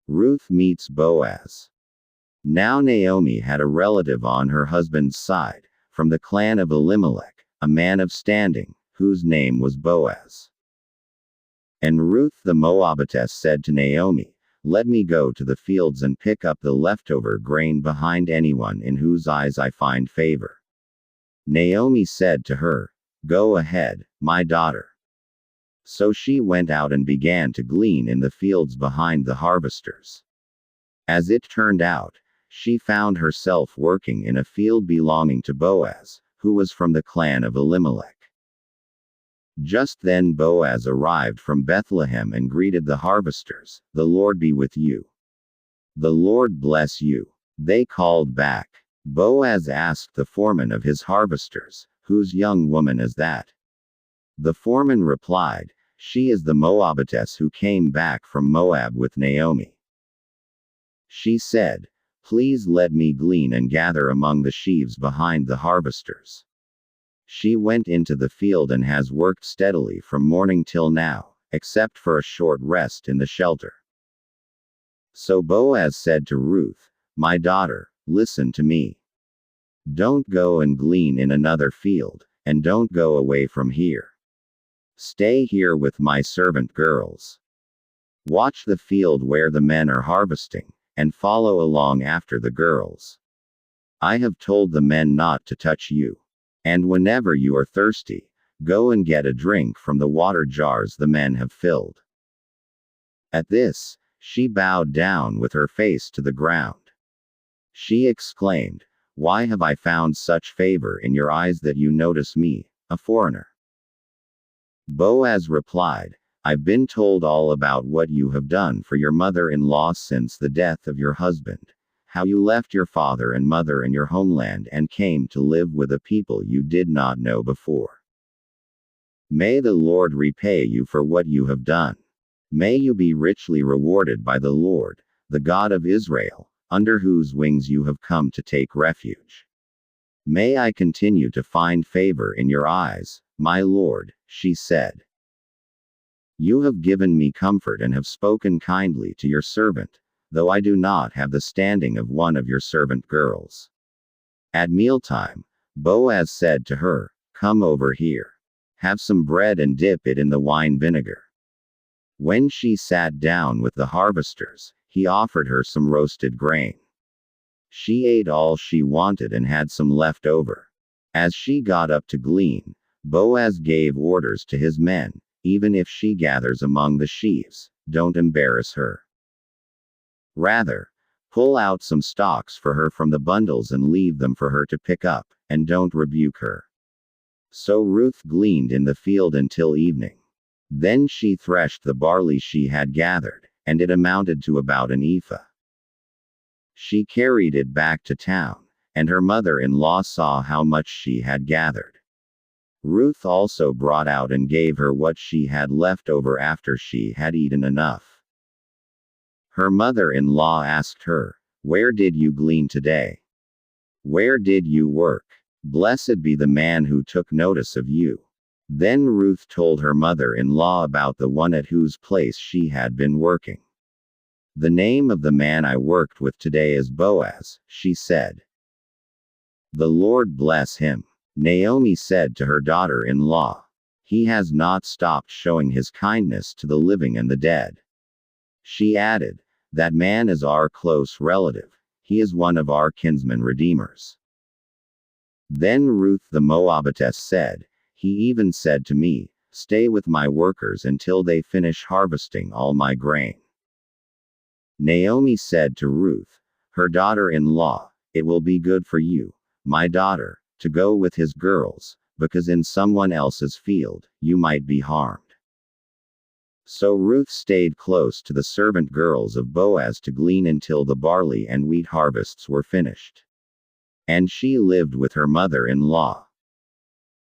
Ruth meets Boaz. Now Naomi had a relative on her husband's side, from the clan of Elimelech, a man of standing, whose name was Boaz. And Ruth the Moabitess said to Naomi, "Let me go to the fields and pick up the leftover grain behind anyone in whose eyes I find favor." Naomi said to her, "Go ahead, my daughter." So she went out and began to glean in the fields behind the harvesters. As it turned out, she found herself working in a field belonging to Boaz, who was from the clan of Elimelech. Just then Boaz arrived from Bethlehem and greeted the harvesters, "The Lord be with you." "The Lord bless you," they called back. Boaz asked the foreman of his harvesters, "Whose young woman is that?" The foreman replied, "She is the Moabitess who came back from Moab with Naomi." She said, "Please let me glean and gather among the sheaves behind the harvesters." She went into the field and has worked steadily from morning till now, except for a short rest in the shelter. So Boaz said to Ruth, "My daughter, listen to me. Don't go and glean in another field, and don't go away from here. Stay here with my servant girls. Watch the field where the men are harvesting, and follow along after the girls. I have told the men not to touch you. And whenever you are thirsty, go and get a drink from the water jars the men have filled." At this, she bowed down with her face to the ground. She exclaimed, "Why have I found such favor in your eyes that you notice me, a foreigner?" Boaz replied, "I've been told all about what you have done for your mother-in-law since the death of your husband. How you left your father and mother and your homeland and came to live with a people you did not know before. May the Lord repay you for what you have done. May you be richly rewarded by the Lord, the God of Israel, under whose wings you have come to take refuge. May I continue to find favor in your eyes, my Lord," she said. "You have given me comfort and have spoken kindly to your servant, though I do not have the standing of one of your servant girls." At mealtime, Boaz said to her, "Come over here. Have some bread and dip it in the wine vinegar." When she sat down with the harvesters, he offered her some roasted grain. She ate all she wanted and had some left over. As she got up to glean, Boaz gave orders to his men, "Even if she gathers among the sheaves, don't embarrass her. Rather, pull out some stalks for her from the bundles and leave them for her to pick up, and don't rebuke her." So Ruth gleaned in the field until evening. Then she threshed the barley she had gathered, and it amounted to about an ephah. She carried it back to town, and her mother-in-law saw how much she had gathered. Ruth also brought out and gave her what she had left over after she had eaten enough. Her mother-in-law asked her, "Where did you glean today? Where did you work? Blessed be the man who took notice of you." Then Ruth told her mother-in-law about the one at whose place she had been working. "The name of the man I worked with today is Boaz," she said. "The Lord bless him," Naomi said to her daughter-in-law. "He has not stopped showing his kindness to the living and the dead." She added, "That man is our close relative. He is one of our kinsman redeemers." Then Ruth the Moabitess said, "He even said to me, 'Stay with my workers until they finish harvesting all my grain.'" Naomi said to Ruth, her daughter-in-law, "It will be good for you, my daughter, to go with his girls, because in someone else's field, you might be harmed." So Ruth stayed close to the servant girls of Boaz to glean until the barley and wheat harvests were finished. And she lived with her mother-in-law.